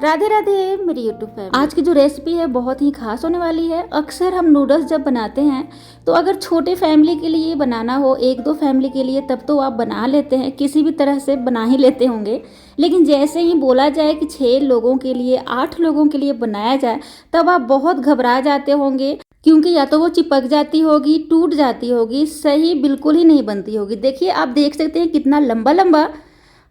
राधे राधे मेरी YouTube family. आज की जो रेसिपी है बहुत ही खास होने वाली है। अक्सर हम नूडल्स जब बनाते हैं तो अगर छोटे फैमिली के लिए बनाना हो, एक दो फैमिली के लिए, तब तो आप बना लेते हैं, किसी भी तरह से बना ही लेते होंगे। लेकिन जैसे ही बोला जाए कि 6 लोगों के लिए, 8 लोगों के लिए बनाया जाए, तब आप बहुत घबरा जाते होंगे, क्योंकि या तो वो चिपक जाती होगी, टूट जाती होगी, सही बिल्कुल ही नहीं बनती होगी। देखिए, आप देख सकते हैं कितना लंबा लंबा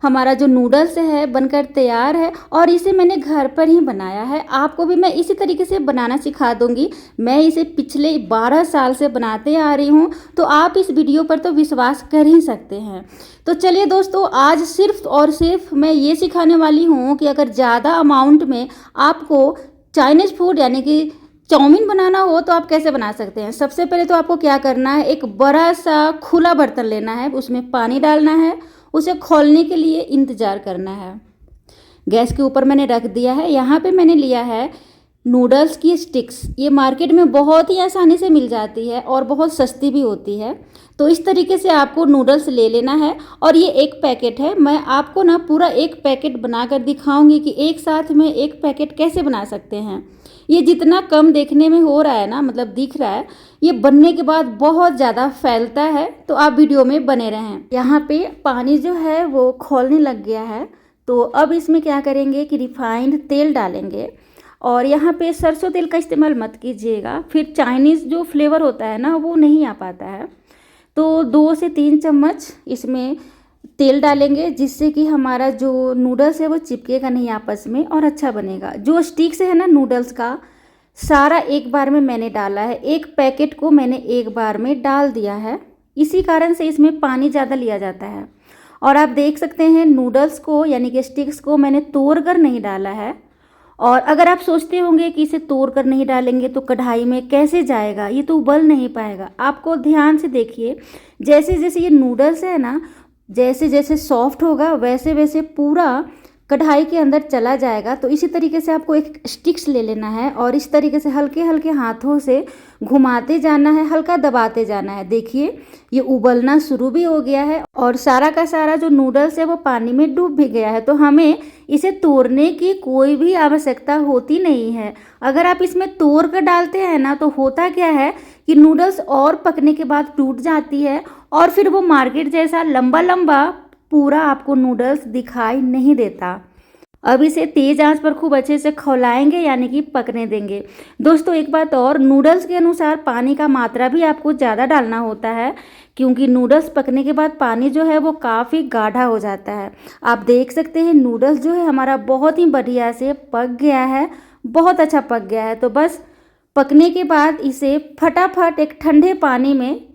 हमारा जो नूडल्स है बनकर तैयार है, और इसे मैंने घर पर ही बनाया है। आपको भी मैं इसी तरीके से बनाना सिखा दूंगी। मैं इसे पिछले 12 साल से बनाते आ रही हूँ, तो आप इस वीडियो पर तो विश्वास कर ही सकते हैं। तो चलिए दोस्तों, आज सिर्फ और सिर्फ मैं ये सिखाने वाली हूँ कि अगर ज़्यादा अमाउंट में आपको चाइनीज़ फूड यानी कि चाउमीन बनाना हो तो आप कैसे बना सकते हैं। सबसे पहले तो आपको क्या करना है, एक बड़ा सा खुला बर्तन लेना है, उसमें पानी डालना है, उसे खौलने के लिए इंतज़ार करना है। गैस के ऊपर मैंने रख दिया है। यहाँ पे मैंने लिया है नूडल्स की स्टिक्स। ये मार्केट में बहुत ही आसानी से मिल जाती है और बहुत सस्ती भी होती है। तो इस तरीके से आपको नूडल्स ले लेना है, और ये एक पैकेट है। मैं आपको ना पूरा एक पैकेट बनाकर दिखाऊंगी कि एक साथ में एक पैकेट कैसे बना सकते हैं। ये जितना कम देखने में हो रहा है ना, मतलब दिख रहा है, ये बनने के बाद बहुत ज़्यादा फैलता है। तो आप वीडियो में बने रहें। यहाँ पे पानी जो है वो खौलने लग गया है। तो अब इसमें क्या करेंगे कि रिफाइंड तेल डालेंगे, और यहाँ पे सरसों तेल का इस्तेमाल मत कीजिएगा, फिर चाइनीज़ जो फ्लेवर होता है ना वो नहीं आ पाता है। तो 2 से 3 चम्मच इसमें तेल डालेंगे, जिससे कि हमारा जो नूडल्स है वो चिपकेगा नहीं आपस में और अच्छा बनेगा। जो स्टिक्स है ना नूडल्स का, सारा एक बार में मैंने डाला है। एक पैकेट को मैंने एक बार में डाल दिया है। इसी कारण से इसमें पानी ज़्यादा लिया जाता है। और आप देख सकते हैं नूडल्स को यानी कि स्टिक्स को मैंने तोड़ कर नहीं डाला है। और अगर आप सोचते होंगे कि इसे तोड़ कर नहीं डालेंगे तो कढ़ाई में कैसे जाएगा, ये तो उबल नहीं पाएगा। आपको ध्यान से देखिए, जैसे जैसे ये नूडल्स है ना, जैसे जैसे सॉफ्ट होगा वैसे वैसे पूरा कढ़ाई के अंदर चला जाएगा। तो इसी तरीके से आपको एक स्टिक्स ले लेना है, और इस तरीके से हल्के हल्के हाथों से घुमाते जाना है, हल्का दबाते जाना है। देखिए, ये उबलना शुरू भी हो गया है, और सारा का सारा जो नूडल्स है वो पानी में डूब भी गया है। तो हमें इसे तोड़ने की कोई भी आवश्यकता होती नहीं है। अगर आप इसमें तोड़ कर डालते हैं ना, तो होता क्या है कि नूडल्स और पकने के बाद टूट जाती है, और फिर वो मार्केट जैसा लंबा लंबा पूरा आपको नूडल्स दिखाई नहीं देता। अब इसे तेज़ आंच पर खूब अच्छे से खौलाएंगे, यानी कि पकने देंगे। दोस्तों, एक बात और, नूडल्स के अनुसार पानी का मात्रा भी आपको ज़्यादा डालना होता है, क्योंकि नूडल्स पकने के बाद पानी जो है वो काफ़ी गाढ़ा हो जाता है। आप देख सकते हैं नूडल्स जो है हमारा बहुत ही बढ़िया से पक गया है, बहुत अच्छा पक गया है। तो बस पकने के बाद इसे फटाफट एक ठंडे पानी में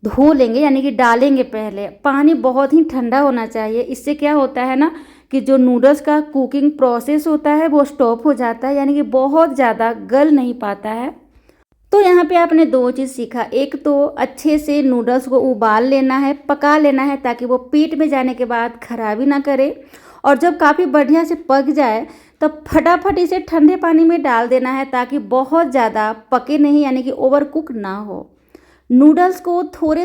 धो लेंगे, यानी कि डालेंगे। पहले पानी बहुत ही ठंडा होना चाहिए। इससे क्या होता है ना कि जो नूडल्स का कुकिंग प्रोसेस होता है वो स्टॉप हो जाता है, यानी कि बहुत ज़्यादा गल नहीं पाता है। तो यहाँ पे आपने 2 चीज़ सीखा। एक तो अच्छे से नूडल्स को उबाल लेना है, पका लेना है, ताकि वो पेट में जाने के बाद खराबी ना करे। और जब काफ़ी बढ़िया से पक जाए तब फटाफट इसे ठंडे पानी में डाल देना है, ताकि बहुत ज़्यादा पके नहीं, यानी कि ओवर कुक ना हो। नूडल्स को थोड़े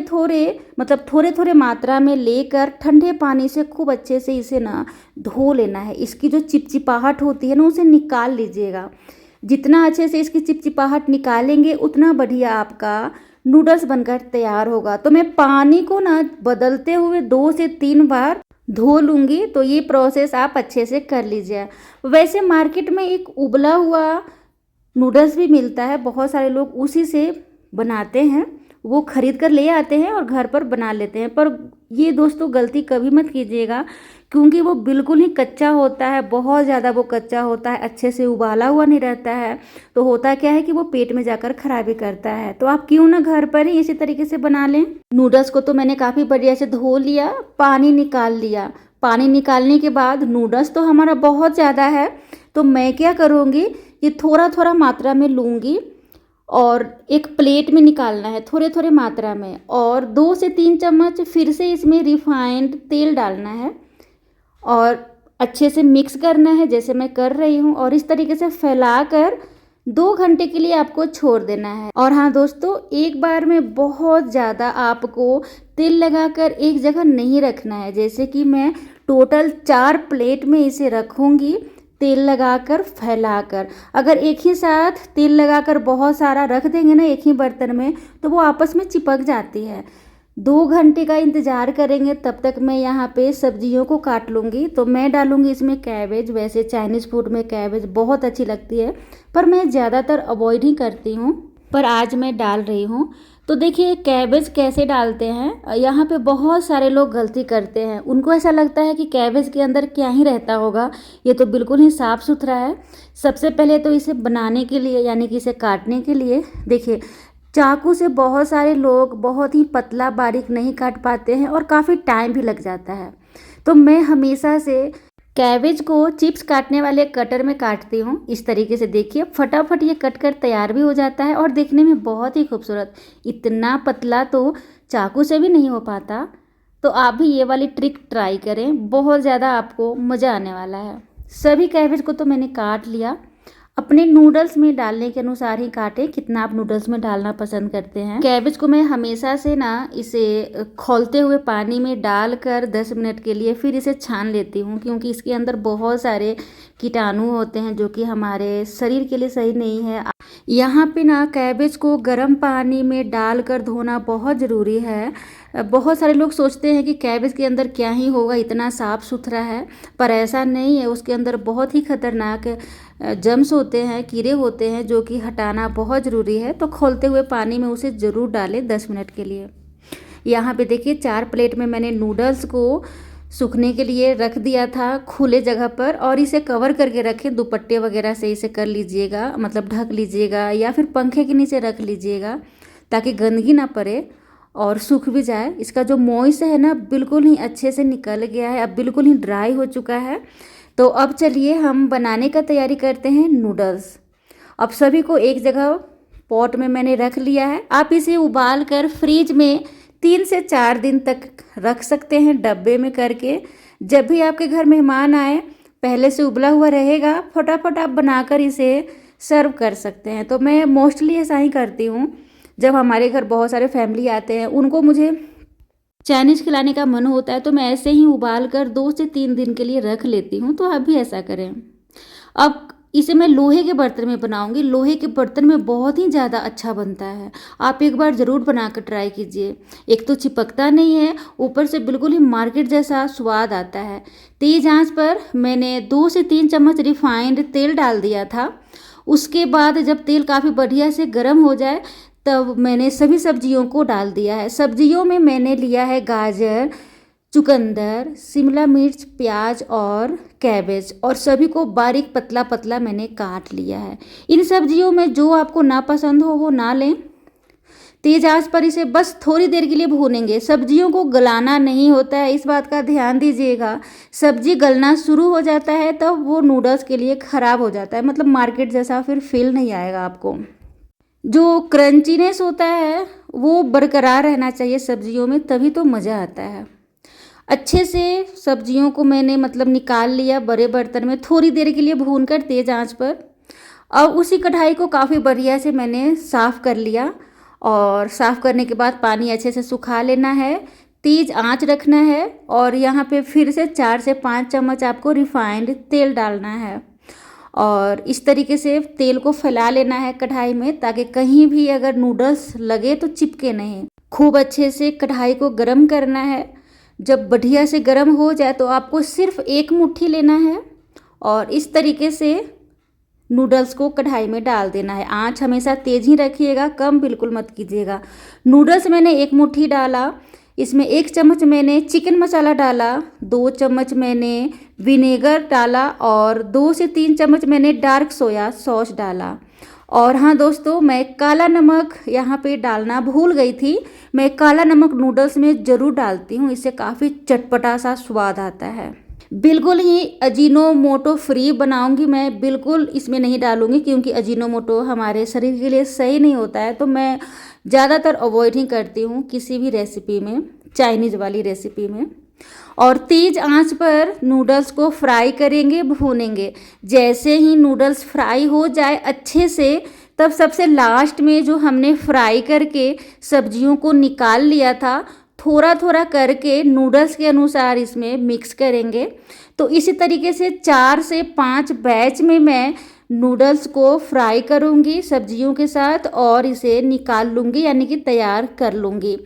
थोड़े मात्रा में लेकर ठंडे पानी से खूब अच्छे से इसे ना धो लेना है। इसकी जो चिपचिपाहट होती है ना, उसे निकाल लीजिएगा। जितना अच्छे से इसकी चिपचिपाहट निकालेंगे उतना बढ़िया आपका नूडल्स बनकर तैयार होगा। तो मैं पानी को ना बदलते हुए 2 से 3 बार धो लूँगी। तो ये प्रोसेस आप अच्छे से कर लीजिए। वैसे मार्केट में एक उबला हुआ नूडल्स भी मिलता है, बहुत सारे लोग उसी से बनाते हैं, वो खरीद कर ले आते हैं और घर पर बना लेते हैं। पर ये दोस्तों गलती कभी मत कीजिएगा, क्योंकि वो बिल्कुल ही कच्चा होता है, बहुत ज़्यादा वो कच्चा होता है, अच्छे से उबाला हुआ नहीं रहता है। तो होता क्या है कि वो पेट में जाकर खराबी करता है। तो आप क्यों ना घर पर ही इसी तरीके से बना लें। नूडल्स को तो मैंने काफ़ी बढ़िया से धो लिया, पानी निकाल लिया। पानी निकालने के बाद नूडल्स तो हमारा बहुत ज़्यादा है, तो मैं क्या करूँगी, ये थोड़ा थोड़ा मात्रा में लूँगी और एक प्लेट में निकालना है थोड़े थोड़े मात्रा में, और 2 से 3 चम्मच फिर से इसमें रिफाइंड तेल डालना है और अच्छे से मिक्स करना है, जैसे मैं कर रही हूँ। और इस तरीके से फैलाकर 2 घंटे के लिए आपको छोड़ देना है। और हाँ दोस्तों, एक बार में बहुत ज़्यादा आपको तेल लगाकर एक जगह नहीं रखना है। जैसे कि मैं टोटल 4 प्लेट में इसे रखूँगी, तेल लगाकर फैलाकर, अगर एक ही साथ तेल लगाकर बहुत सारा रख देंगे ना एक ही बर्तन में, तो वो आपस में चिपक जाती है। 2 घंटे का इंतज़ार करेंगे, तब तक मैं यहाँ पे सब्जियों को काट लूँगी। तो मैं डालूँगी इसमें कैबेज। वैसे चाइनीज़ फूड में कैबेज बहुत अच्छी लगती है, पर मैं ज़्यादातर अवॉइड ही करती हूँ, पर आज मैं डाल रही हूँ। तो देखिए कैबेज कैसे डालते हैं, यहाँ पे बहुत सारे लोग गलती करते हैं। उनको ऐसा लगता है कि कैबेज के अंदर क्या ही रहता होगा, ये तो बिल्कुल ही साफ़ सुथरा है। सबसे पहले तो इसे बनाने के लिए यानी कि इसे काटने के लिए देखिए चाकू से बहुत सारे लोग बहुत ही पतला बारीक नहीं काट पाते हैं और काफ़ी टाइम भी लग जाता है। तो मैं हमेशा से कैबेज को चिप्स काटने वाले कटर में काटती हूँ। इस तरीके से देखिए फटाफट ये कट कर तैयार भी हो जाता है और देखने में बहुत ही खूबसूरत। इतना पतला तो चाकू से भी नहीं हो पाता। तो आप भी ये वाली ट्रिक ट्राई करें, बहुत ज़्यादा आपको मज़ा आने वाला है। सभी कैबेज को तो मैंने काट लिया। अपने नूडल्स में डालने के अनुसार ही काटें, कितना आप नूडल्स में डालना पसंद करते हैं। कैबेज को मैं हमेशा से ना इसे खौलते हुए पानी में डालकर 10 मिनट के लिए फिर इसे छान लेती हूँ, क्योंकि इसके अंदर बहुत सारे कीटाणु होते हैं जो कि हमारे शरीर के लिए सही नहीं है। यहाँ पे ना कैबेज को गर्म पानी में डालकर धोना बहुत ज़रूरी है। बहुत सारे लोग सोचते हैं कि कैबेज के अंदर क्या ही होगा, इतना साफ़ सुथरा है, पर ऐसा नहीं है। उसके अंदर बहुत ही खतरनाक जम्स होते हैं, कीड़े होते हैं, जो कि हटाना बहुत ज़रूरी है। तो खोलते हुए पानी में उसे ज़रूर डालें 10 मिनट के लिए। यहाँ पे देखिए 4 प्लेट में मैंने नूडल्स को सूखने के लिए रख दिया था खुले जगह पर, और इसे कवर करके रखें। दुपट्टे वगैरह से इसे कर लीजिएगा, मतलब ढक लीजिएगा, या फिर पंखे के नीचे रख लीजिएगा ताकि गंदगी ना पड़े और सूख भी जाए। इसका जो मॉइस्ट है ना बिल्कुल ही अच्छे से निकल गया है, अब बिल्कुल ही ड्राई हो चुका है। तो अब चलिए हम बनाने का तैयारी करते हैं नूडल्स। अब सभी को एक जगह पॉट में मैंने रख लिया है। आप इसे उबाल कर फ्रिज में 3 से 4 दिन तक रख सकते हैं डब्बे में करके। जब भी आपके घर मेहमान आए, पहले से उबला हुआ रहेगा, फटाफट आप बनाकर इसे सर्व कर सकते हैं। तो मैं मोस्टली ऐसा ही करती हूँ। जब हमारे घर बहुत सारे फैमिली आते हैं, उनको मुझे चाइनीज़ खिलाने का मन होता है, तो मैं ऐसे ही उबाल कर 2 से 3 दिन के लिए रख लेती हूँ। तो आप भी ऐसा करें। अब इसे मैं लोहे के बर्तन में बनाऊंगी। लोहे के बर्तन में बहुत ही ज़्यादा अच्छा बनता है, आप एक बार ज़रूर बना कर ट्राई कीजिए। एक तो चिपकता नहीं है, ऊपर से बिल्कुल ही मार्केट जैसा स्वाद आता है। तेज़ आंच पर मैंने 2 से 3 चम्मच रिफाइंड तेल डाल दिया था। उसके बाद जब तेल काफ़ी बढ़िया से गर्म हो जाए, तब मैंने सभी सब्जियों को डाल दिया है। सब्जियों में मैंने लिया है गाजर, चुकंदर, शिमला मिर्च, प्याज और कैबेज, और सभी को बारीक पतला पतला मैंने काट लिया है। इन सब्जियों में जो आपको ना पसंद हो वो ना लें। तेज आंच पर इसे बस थोड़ी देर के लिए भूनेंगे। सब्जियों को गलाना नहीं होता है, इस बात का ध्यान दीजिएगा। सब्जी गलना शुरू हो जाता है तब वो नूडल्स के लिए ख़राब हो जाता है, मतलब मार्केट जैसा फिर फील नहीं आएगा आपको। जो क्रंचीनेस होता है वो बरकरार रहना चाहिए सब्जियों में, तभी तो मज़ा आता है। अच्छे से सब्जियों को मैंने मतलब निकाल लिया बड़े बर्तन में, थोड़ी देर के लिए भूनकर तेज़ आंच पर। अब उसी कढ़ाई को काफ़ी बढ़िया से मैंने साफ़ कर लिया, और साफ़ करने के बाद पानी अच्छे से सुखा लेना है, तेज़ आंच रखना है, और यहाँ पे फिर से 4 से 5 चम्मच आपको रिफाइंड तेल डालना है। और इस तरीके से तेल को फैला लेना है कढ़ाई में, ताकि कहीं भी अगर नूडल्स लगे तो चिपके नहीं। खूब अच्छे से कढ़ाई को गर्म करना है। जब बढ़िया से गर्म हो जाए तो आपको सिर्फ 1 मुट्ठी लेना है, और इस तरीके से नूडल्स को कढ़ाई में डाल देना है। आंच हमेशा तेज़ ही रखिएगा, कम बिल्कुल मत कीजिएगा। नूडल्स मैंने 1 मुट्ठी डाला। इसमें 1 चम्मच मैंने चिकन मसाला डाला, 2 चम्मच मैंने विनेगर डाला, और 2 से 3 चम्मच मैंने डार्क सोया सॉस डाला। और हाँ दोस्तों, मैं काला नमक यहाँ पे डालना भूल गई थी। मैं काला नमक नूडल्स में ज़रूर डालती हूँ, इससे काफ़ी चटपटा सा स्वाद आता है। बिल्कुल ही अजीनोमोटो फ्री बनाऊंगी मैं, बिल्कुल इसमें नहीं डालूंगी, क्योंकि अजीनोमोटो हमारे शरीर के लिए सही नहीं होता है। तो मैं ज़्यादातर अवॉइड ही करती हूँ किसी भी रेसिपी में, चाइनीज़ वाली रेसिपी में। और तेज़ आंच पर नूडल्स को फ्राई करेंगे, भूनेंगे। जैसे ही नूडल्स फ्राई हो जाए अच्छे से, तब सबसे लास्ट में जो हमने फ्राई करके सब्जियों को निकाल लिया था, थोड़ा थोड़ा करके नूडल्स के अनुसार इसमें मिक्स करेंगे। तो इसी तरीके से 4 से 5 बैच में मैं नूडल्स को फ्राई करूँगी सब्जियों के साथ और इसे निकाल लूँगी, यानी कि तैयार कर लूँगी।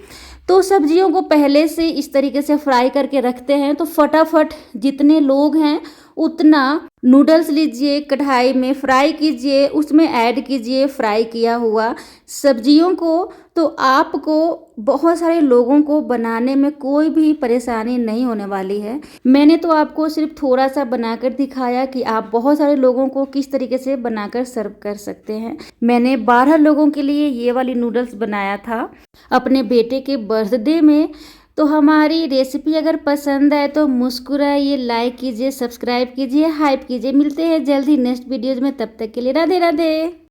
तो सब्जियों को पहले से इस तरीके से फ्राई करके रखते हैं तो फटाफट जितने लोग हैं उतना नूडल्स लीजिए, कढ़ाई में फ्राई कीजिए, उसमें ऐड कीजिए फ्राई किया हुआ सब्जियों को। तो आपको बहुत सारे लोगों को बनाने में कोई भी परेशानी नहीं होने वाली है। मैंने तो आपको सिर्फ थोड़ा सा बनाकर दिखाया कि आप बहुत सारे लोगों को किस तरीके से बनाकर सर्व कर सकते हैं। मैंने 12 लोगों के लिए ये वाली नूडल्स बनाया था अपने बेटे के बर्थडे में। तो हमारी रेसिपी अगर पसंद आए तो मुस्कुराइए, लाइक कीजिए, सब्सक्राइब कीजिए, हाइप कीजिए। मिलते हैं जल्द ही नेक्स्ट वीडियोज में, तब तक के लिए राधे राधे।